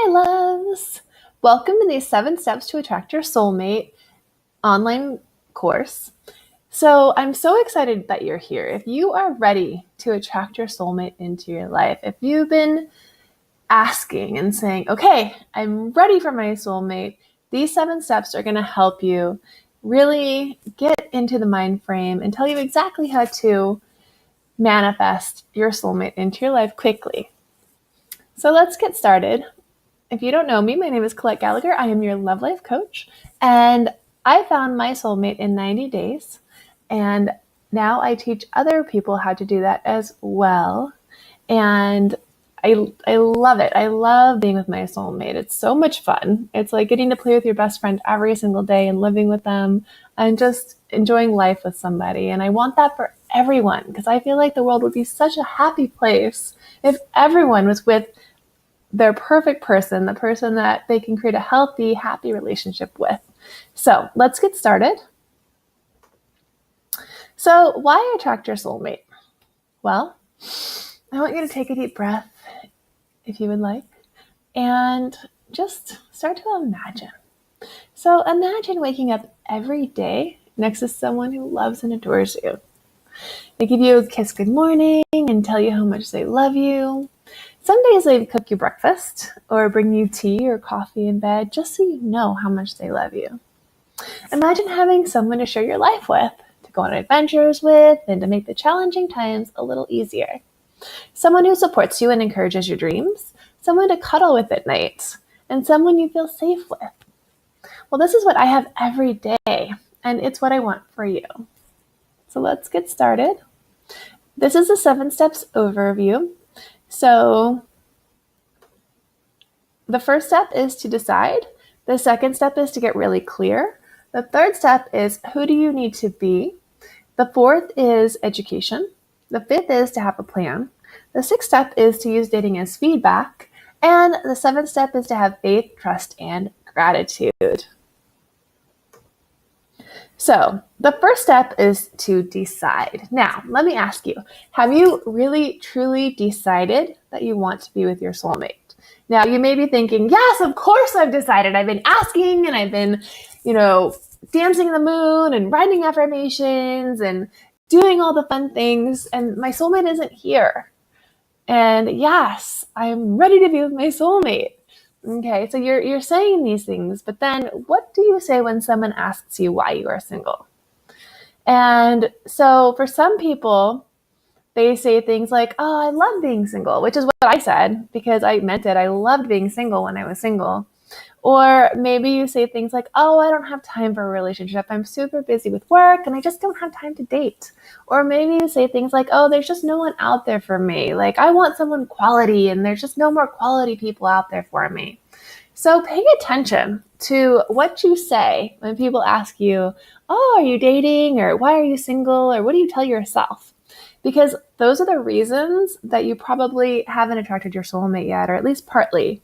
Hi, loves. Welcome to the 7 Steps to Attract Your Soulmate online course. So, I'm so excited that you're here. If you are ready to attract your soulmate into your life, if you've been asking and saying, okay, I'm ready for my soulmate, these 7 steps are going to help you really get into the mind frame and tell you exactly how to manifest your soulmate into your life quickly. So, let's get started. If you don't know me, my name is Colette Gallagher. I am your love life coach, and I found my soulmate in 90 days, and now I teach other people how to do that as well, and I love it. I love being with my soulmate. It's so much fun. It's like getting to play with your best friend every single day and living with them and just enjoying life with somebody, and I want that for everyone because I feel like the world would be such a happy place if everyone was with their perfect person, the person that they can create a healthy, happy relationship with. So let's get started. So why attract your soulmate? Well, I want you to take a deep breath, if you would like, and just start to imagine. So imagine waking up every day next to someone who loves and adores you. They give you a kiss good morning and tell you how much they love you. Some days they cook you breakfast or bring you tea or coffee in bed just so you know how much they love you. Imagine having someone to share your life with, to go on adventures with, and to make the challenging times a little easier. Someone who supports you and encourages your dreams, someone to cuddle with at night, and someone you feel safe with. Well, this is what I have every day, and it's what I want for you. So let's get started. This is the 7 steps overview. So the first step is to decide. The second step is to get really clear. The third step is who do you need to be? The fourth is education. The fifth is to have a plan. The sixth step is to use dating as feedback. And the seventh step is to have faith, trust, and gratitude. So the first step is to decide. Now, let me ask you, have you really, truly decided that you want to be with your soulmate? Now, you may be thinking, yes, of course I've decided. I've been asking and I've been, dancing in the moon and writing affirmations and doing all the fun things, and my soulmate isn't here. And yes, I'm ready to be with my soulmate. Okay, so you're saying these things, but then what do you say when someone asks you why you are single? And so for some people, they say things like, oh, I love being single, which is what I said because I meant it. I loved being single when I was single. Or maybe you say things like, oh, I don't have time for a relationship. I'm super busy with work and I just don't have time to date. Or maybe you say things like, oh, there's just no one out there for me. Like, I want someone quality and there's just no more quality people out there for me. So pay attention to what you say when people ask you, oh, are you dating? Or why are you single? Or what do you tell yourself? Because those are the reasons that you probably haven't attracted your soulmate yet, or at least partly.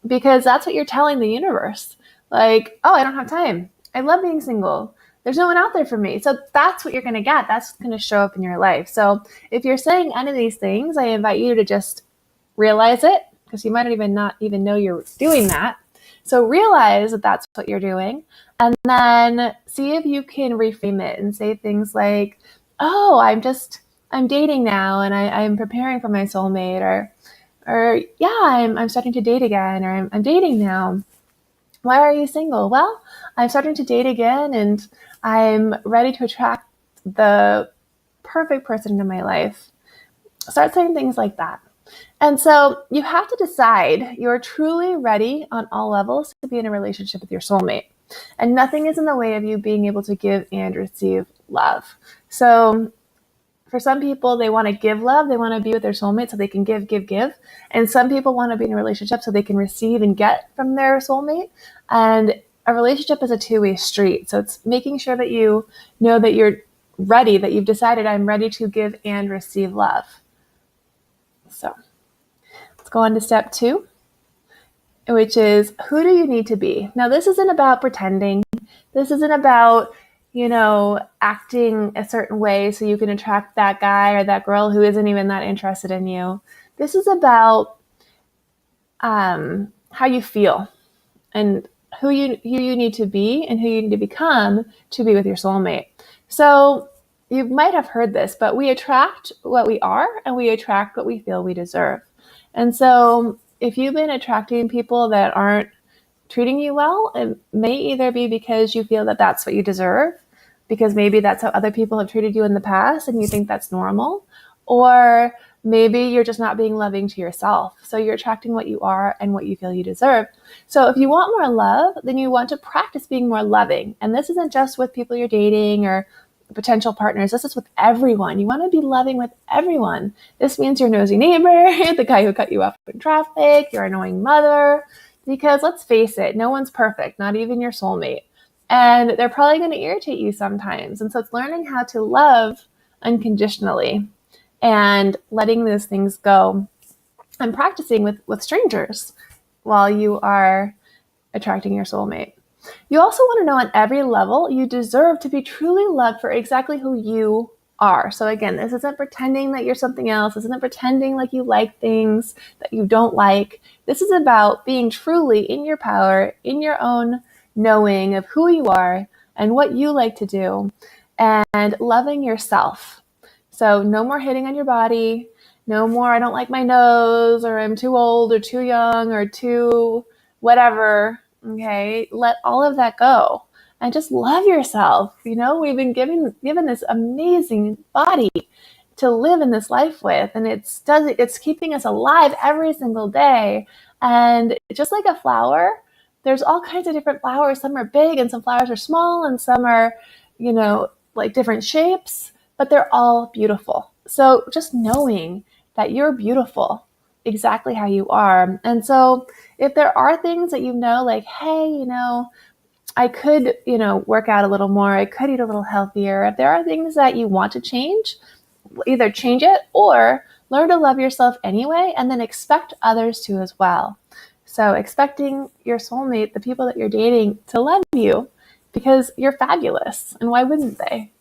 Because that's what you're telling the universe. Like, oh, I don't have time. I love being single. There's no one out there for me. So that's what you're going to get. That's going to show up in your life. So if you're saying any of these things, I invite you to just realize it because you might not even know you're doing that. So realize that that's what you're doing. And then see if you can reframe it and say things like, oh, I'm dating now and I'm preparing for my soulmate, or yeah, I'm starting to date again, or I'm dating now. Why are you single? Well, I'm starting to date again and I'm ready to attract the perfect person into my life. Start saying things like that. And so you have to decide you're truly ready on all levels to be in a relationship with your soulmate. And nothing is in the way of you being able to give and receive love. So for some people, they want to give love. They want to be with their soulmate so they can give. And some people want to be in a relationship so they can receive and get from their soulmate. And a relationship is a two-way street. So it's making sure that you know that you're ready, that you've decided I'm ready to give and receive love. So let's go on to step 2, which is who do you need to be? Now, this isn't about pretending. This isn't about acting a certain way so you can attract that guy or that girl who isn't even that interested in you. This is about how you feel and who you need to be and who you need to become to be with your soulmate. So you might have heard this, but we attract what we are and we attract what we feel we deserve. And so if you've been attracting people that aren't treating you well, it may either be because you feel that that's what you deserve, because maybe that's how other people have treated you in the past and you think that's normal, or maybe you're just not being loving to yourself. So you're attracting what you are and what you feel you deserve. So if you want more love, then you want to practice being more loving. And this isn't just with people you're dating or potential partners. This is with everyone. You want to be loving with everyone. This means your nosy neighbor, the guy who cut you off in traffic, your annoying mother, because let's face it, no one's perfect, not even your soulmate. And they're probably going to irritate you sometimes. And so it's learning how to love unconditionally and letting those things go and practicing with strangers while you are attracting your soulmate. You also want to know on every level you deserve to be truly loved for exactly who you are. So again, this isn't pretending that you're something else. This isn't pretending like you like things that you don't like. This is about being truly in your power, in your own knowing of who you are and what you like to do, and loving yourself. So no more hitting on your body. No more, I don't like my nose, or I'm too old or too young or too whatever. Okay, let all of that go and just love yourself. You know, we've been given this amazing body to live in this life with, and it's keeping us alive every single day. And just like a flower, there's all kinds of different flowers. Some are big and some flowers are small and some are, like different shapes, but they're all beautiful. So just knowing that you're beautiful exactly how you are. And so if there are things that like, hey, I could, work out a little more, I could eat a little healthier. If there are things that you want to change, either change it or learn to love yourself anyway, and then expect others to as well. So expecting your soulmate, the people that you're dating, to love you because you're fabulous. And why wouldn't they?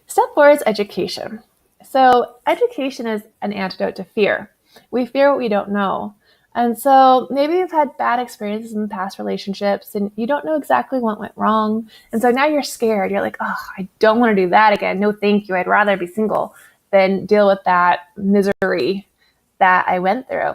Step 4 is education. So education is an antidote to fear. We fear what we don't know. And so maybe you've had bad experiences in past relationships and you don't know exactly what went wrong. And so now you're scared. You're like, oh, I don't want to do that again. No, thank you. I'd rather be single than deal with that misery that I went through.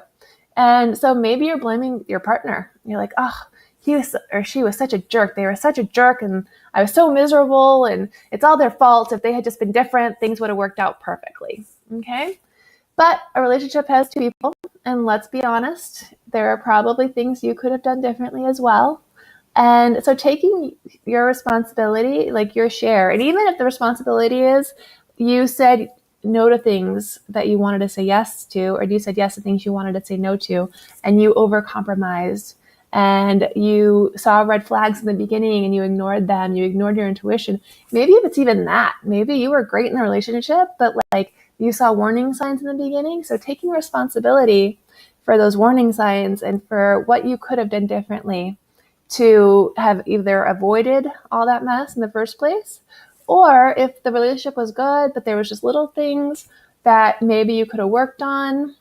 And so maybe you're blaming your partner. You're like, oh, he was or she was such a jerk. They were such a jerk and I was so miserable and it's all their fault. If they had just been different, things would have worked out perfectly. Okay? But a relationship has two people, and let's be honest, there are probably things you could have done differently as well. And so taking your responsibility, like your share, and even if the responsibility is you said no to things that you wanted to say yes to, or you said yes to things you wanted to say no to, and you overcompromised, and you saw red flags in the beginning and you ignored them, you ignored your intuition. Maybe if it's even that, maybe you were great in the relationship, but like you saw warning signs in the beginning. So taking responsibility for those warning signs and for what you could have done differently to have either avoided all that mess in the first place, or if the relationship was good, but there was just little things that maybe you could have worked on.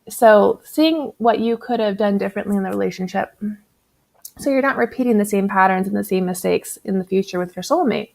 So seeing what you could have done differently in the relationship, so you're not repeating the same patterns and the same mistakes in the future with your soulmate.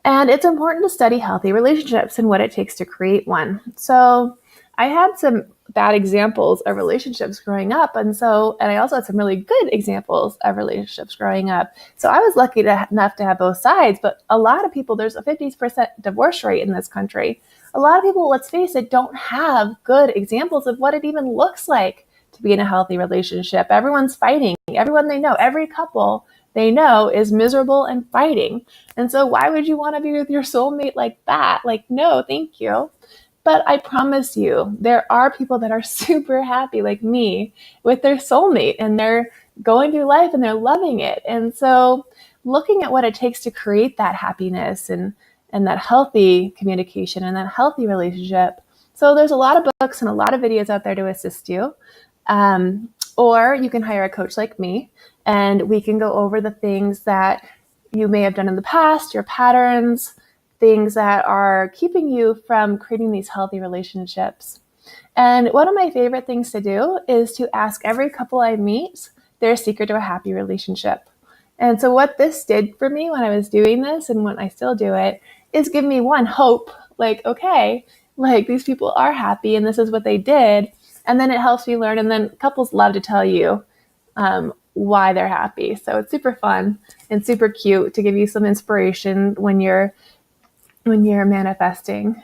And it's important to study healthy relationships and what it takes to create one. So I had some bad examples of relationships growing up. And I also had some really good examples of relationships growing up. So I was lucky enough to have both sides, but a lot of people, there's a 50% divorce rate in this country. A lot of people, let's face it, don't have good examples of what it even looks like to be in a healthy relationship. Everyone's fighting. Everyone they know, every couple they know is miserable and fighting. And so why would you want to be with your soulmate like that? Like, no, thank you. But I promise you, there are people that are super happy like me with their soulmate and they're going through life and they're loving it. And so looking at what it takes to create that happiness and that healthy communication and that healthy relationship. So there's a lot of books and a lot of videos out there to assist you. Or you can hire a coach like me and we can go over the things that you may have done in the past, your patterns, things that are keeping you from creating these healthy relationships. And one of my favorite things to do is to ask every couple I meet their secret to a happy relationship. And so what this did for me when I was doing this, and when I still do it, is give me one hope, like, okay, like these people are happy and this is what they did. And then it helps me learn. And then couples love to tell you why they're happy. So it's super fun and super cute to give you some inspiration when you're manifesting.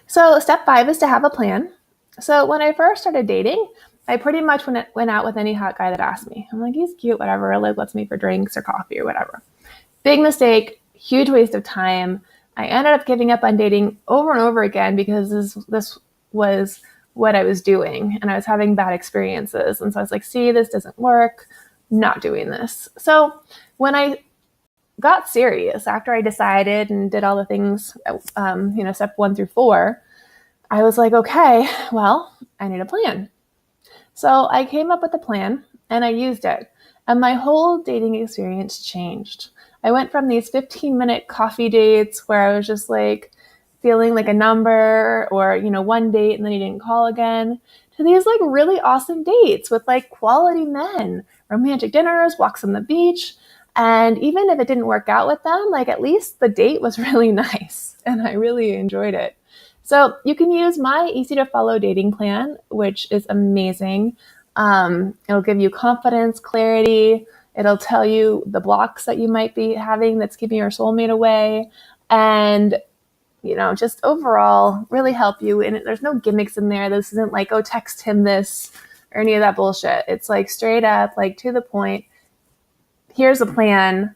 So step 5 is to have a plan. So when I first started dating, I pretty much went out with any hot guy that asked me. I'm like, he's cute, whatever, like let's meet for drinks or coffee or whatever. Big mistake, huge waste of time. I ended up giving up on dating over and over again because this was what I was doing and I was having bad experiences. And so I was like, see, this doesn't work, not doing this. So when I got serious after I decided and did all the things, step 1 through 4, I was like, okay, well, I need a plan. So I came up with a plan and I used it. And my whole dating experience changed. I went from these 15-minute coffee dates where I was just like feeling like a number or, one date and then he didn't call again, to these like really awesome dates with like quality men, romantic dinners, walks on the beach. And even if it didn't work out with them, like at least the date was really nice and I really enjoyed it. So you can use my easy to follow dating plan, which is amazing. It'll give you confidence, clarity. It'll tell you the blocks that you might be having that's keeping your soulmate away. And, just overall really help you. And there's no gimmicks in there. This isn't like, oh, text him this or any of that bullshit. It's like straight up, like to the point. Here's a plan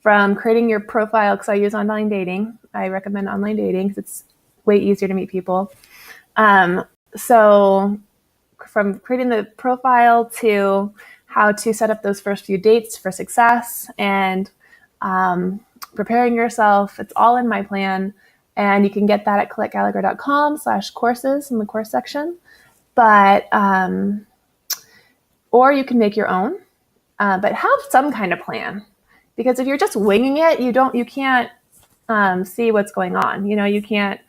from creating your profile, because I use online dating. I recommend online dating because it's way easier to meet people. So from creating the profile to how to set up those first few dates for success and preparing yourself, it's all in my plan. And you can get that at ColetteGallagher.com/courses in the course section. But, or you can make your own, but have some kind of plan, because if you're just winging it, you can't see what's going on. You can't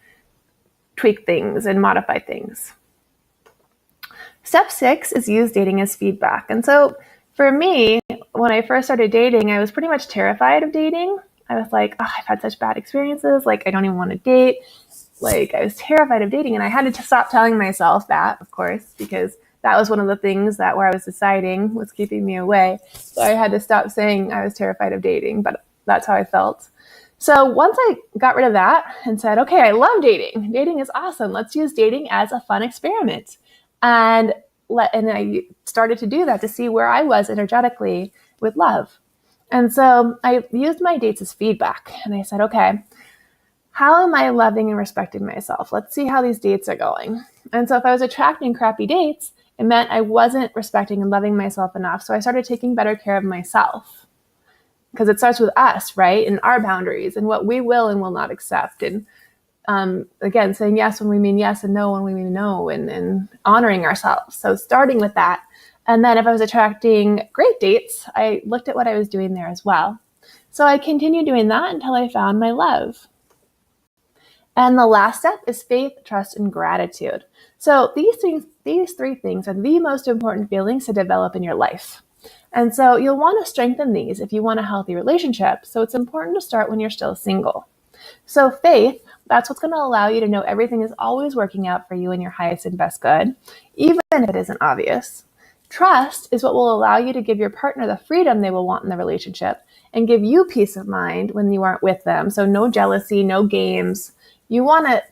tweak things and modify things. Step 6 is use dating as feedback. And so for me, when I first started dating, I was pretty much terrified of dating. I was like, oh, I've had such bad experiences. Like, I don't even want to date. Like, I was terrified of dating. And I had to stop telling myself that, of course, because that was one of the things that where I was deciding was keeping me away. So I had to stop saying I was terrified of dating, but that's how I felt. So once I got rid of that and said, okay, I love dating. Dating is awesome. Let's use dating as a fun experiment. And I started to do that to see where I was energetically with love. And so I used my dates as feedback. And I said, okay, how am I loving and respecting myself? Let's see how these dates are going. And so if I was attracting crappy dates, it meant I wasn't respecting and loving myself enough. So I started taking better care of myself, because it starts with us, right? And our boundaries and what we will and will not accept. And again, saying yes when we mean yes and no when we mean no, and honoring ourselves. So starting with that. And then if I was attracting great dates, I looked at what I was doing there as well. So I continued doing that until I found my love. And the last step is faith, trust, and gratitude. So these 3 things are the most important feelings to develop in your life. And so you'll want to strengthen these if you want a healthy relationship. So it's important to start when you're still single. So faith, that's what's going to allow you to know everything is always working out for you in your highest and best good, even if it isn't obvious. Trust is what will allow you to give your partner the freedom they will want in the relationship and give you peace of mind when you aren't with them. So no jealousy, no games. You want to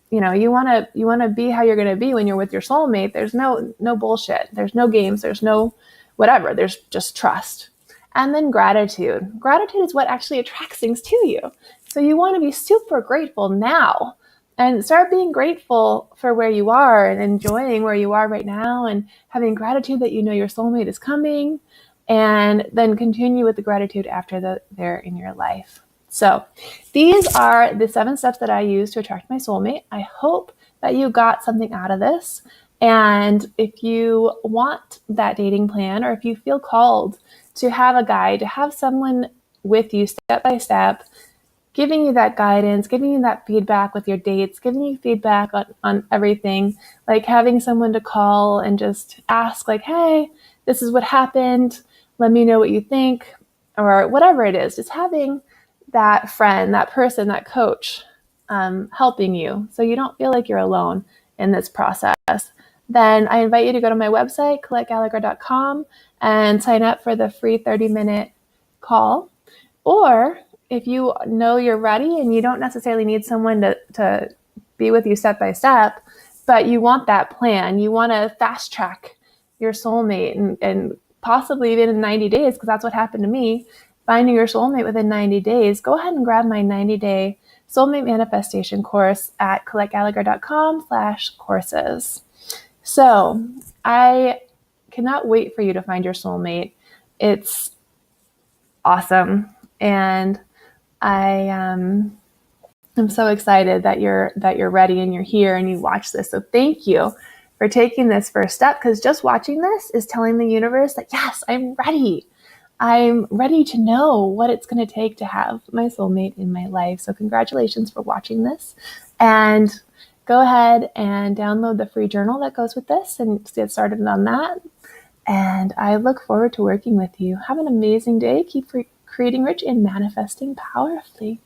you want to be how you're going to be when you're with your soulmate. There's no bullshit. There's no games. There's no whatever. There's just trust. And then gratitude. Gratitude is what actually attracts things to you. So you want to be super grateful now and start being grateful for where you are and enjoying where you are right now and having gratitude that you know your soulmate is coming, and then continue with the gratitude after they're in your life. So these are the 7 steps that I use to attract my soulmate. I hope that you got something out of this. And if you want that dating plan, or if you feel called to have a guide, to have someone with you step by step, giving you that guidance, giving you that feedback with your dates, giving you feedback on everything, like having someone to call and just ask, like, hey, this is what happened. Let me know what you think, or whatever it is. Just having that friend, that person, that coach helping you so you don't feel like you're alone in this process. Then I invite you to go to my website, ColetteGallagher.com, and sign up for the free 30-minute call. Or if you know you're ready and you don't necessarily need someone to be with you step by step, but you want that plan, you want to fast track your soulmate and possibly even in 90 days, because that's what happened to me, finding your soulmate within 90 days, go ahead and grab my 90-day soulmate manifestation course at ColetteGallagher.com/courses. So I cannot wait for you to find your soulmate. It's awesome. And I'm so excited that you're ready and you're here and you watch this. So thank you for taking this first step, because just watching this is telling the universe that, yes, I'm ready. I'm ready to know what it's going to take to have my soulmate in my life. So congratulations for watching this. And go ahead and download the free journal that goes with this and get started on that. And I look forward to working with you. Have an amazing day. Keep creating rich and manifesting powerfully.